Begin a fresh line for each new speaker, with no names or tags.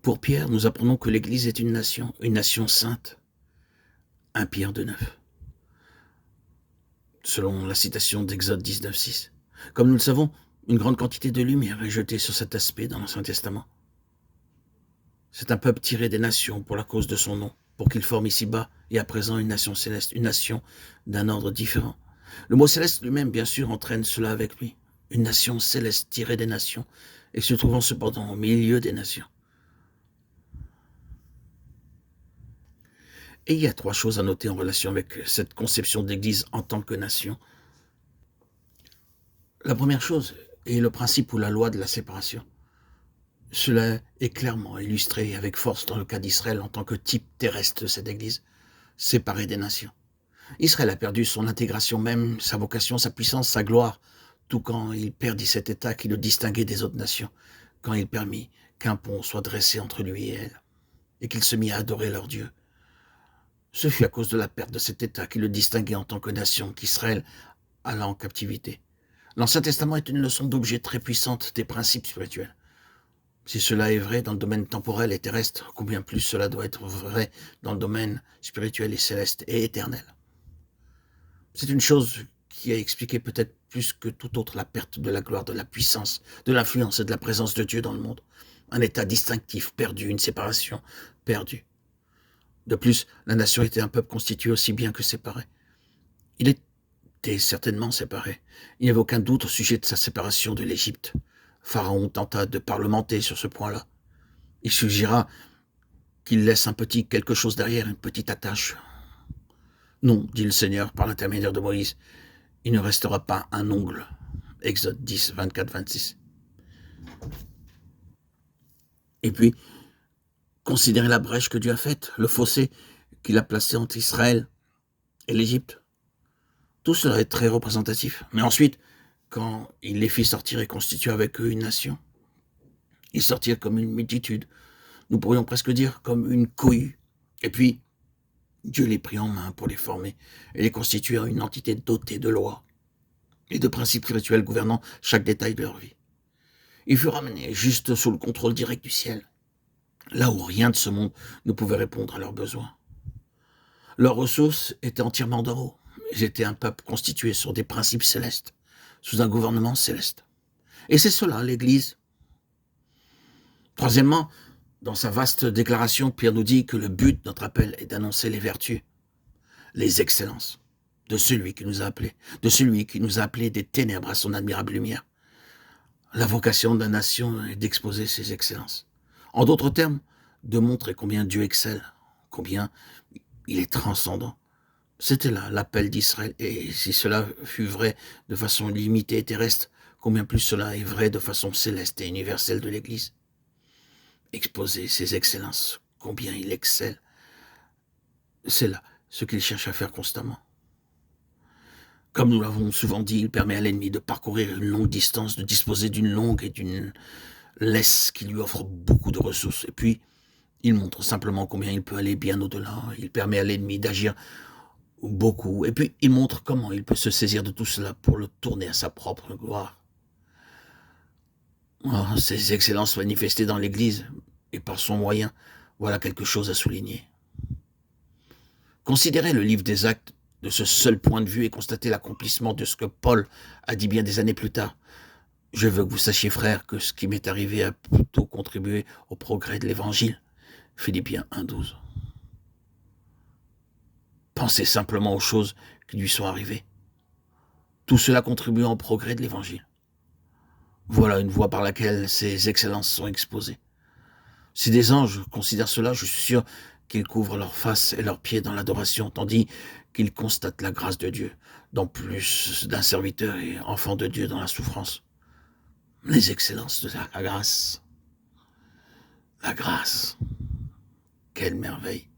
Pour Pierre, nous apprenons que l'Église est une nation sainte. 1 Pierre 2,9. Selon la citation d'Exode 19,6. Comme nous le savons, une grande quantité de lumière est jetée sur cet aspect dans l'Ancien Testament. C'est un peuple tiré des nations pour la cause de son nom, pour qu'il forme ici-bas et à présent une nation céleste, une nation d'un ordre différent. Le mot céleste lui-même, bien sûr, entraîne cela avec lui. Une nation céleste tirée des nations et se trouvant cependant au milieu des nations. Et il y a 3 choses à noter en relation avec cette conception d'Église en tant que nation. La première chose est le principe ou la loi de la séparation. Cela est clairement illustré avec force dans le cas d'Israël en tant que type terrestre de cette Église, séparée des nations. Israël a perdu son intégration même, sa vocation, sa puissance, sa gloire, tout quand il perdit cet état qui le distinguait des autres nations, quand il permit qu'un pont soit dressé entre lui et elle, et qu'il se mit à adorer leur Dieu. Ce fut à cause de la perte de cet état qui le distinguait en tant que nation qu'Israël alla en captivité. L'Ancien Testament est une leçon d'objet très puissante des principes spirituels. Si cela est vrai dans le domaine temporel et terrestre, combien plus cela doit être vrai dans le domaine spirituel et céleste et éternel. C'est une chose qui a expliqué peut-être plus que tout autre la perte de la gloire, de la puissance, de l'influence et de la présence de Dieu dans le monde. Un état distinctif perdu, une séparation perdue. De plus, la nation était un peuple constitué aussi bien que séparé. Il était certainement séparé. Il n'y avait aucun doute au sujet de sa séparation de l'Égypte. Pharaon tenta de parlementer sur ce point-là. Il suggéra qu'il laisse un petit quelque chose derrière, une petite attache. Non, dit le Seigneur par l'intermédiaire de Moïse, il ne restera pas un ongle. Exode 10, 24, 26. Et puis, considérez la brèche que Dieu a faite, le fossé qu'il a placé entre Israël et l'Égypte. Tout cela est très représentatif. Mais ensuite, quand il les fit sortir et constituer avec eux une nation, ils sortirent comme une multitude. Nous pourrions presque dire comme une cohue. Et puis, Dieu les prit en main pour les former et les constituer en une entité dotée de lois et de principes spirituels gouvernant chaque détail de leur vie. Ils furent ramenés juste sous le contrôle direct du ciel, là où rien de ce monde ne pouvait répondre à leurs besoins. Leurs ressources étaient entièrement d'en haut. Ils étaient un peuple constitué sur des principes célestes, sous un gouvernement céleste. Et c'est cela, l'Église. Troisièmement, dans sa vaste déclaration, Pierre nous dit que le but de notre appel est d'annoncer les vertus, les excellences de celui qui nous a appelés, de celui qui nous a appelés des ténèbres à son admirable lumière. La vocation de la nation est d'exposer ses excellences. En d'autres termes, de montrer combien Dieu excelle, combien il est transcendant. C'était là l'appel d'Israël, et si cela fut vrai de façon limitée et terrestre, combien plus cela est vrai de façon céleste et universelle de l'Église. Exposer ses excellences, combien il excelle, c'est là ce qu'il cherche à faire constamment. Comme nous l'avons souvent dit, il permet à l'ennemi de parcourir une longue distance, de disposer d'une longue et d'une laisse qui lui offre beaucoup de ressources. Et puis, il montre simplement combien il peut aller bien au-delà. Il permet à l'ennemi d'agir beaucoup. Et puis, il montre comment il peut se saisir de tout cela pour le tourner à sa propre gloire. Oh, ces excellences manifestées dans l'Église et par son moyen, voilà quelque chose à souligner. Considérez le livre des Actes de ce seul point de vue et constatez l'accomplissement de ce que Paul a dit bien des années plus tard. Je veux que vous sachiez, frères, que ce qui m'est arrivé a plutôt contribué au progrès de l'Évangile. Philippiens 1,12. Pensez simplement aux choses qui lui sont arrivées. Tout cela contribuant au progrès de l'Évangile. Voilà une voie par laquelle ces excellences sont exposées. Si des anges considèrent cela, je suis sûr qu'ils couvrent leur face et leurs pieds dans l'adoration, tandis qu'ils constatent la grâce de Dieu, dans plus d'un serviteur et enfant de Dieu dans la souffrance. Les excellences de la grâce. La grâce. Quelle merveille.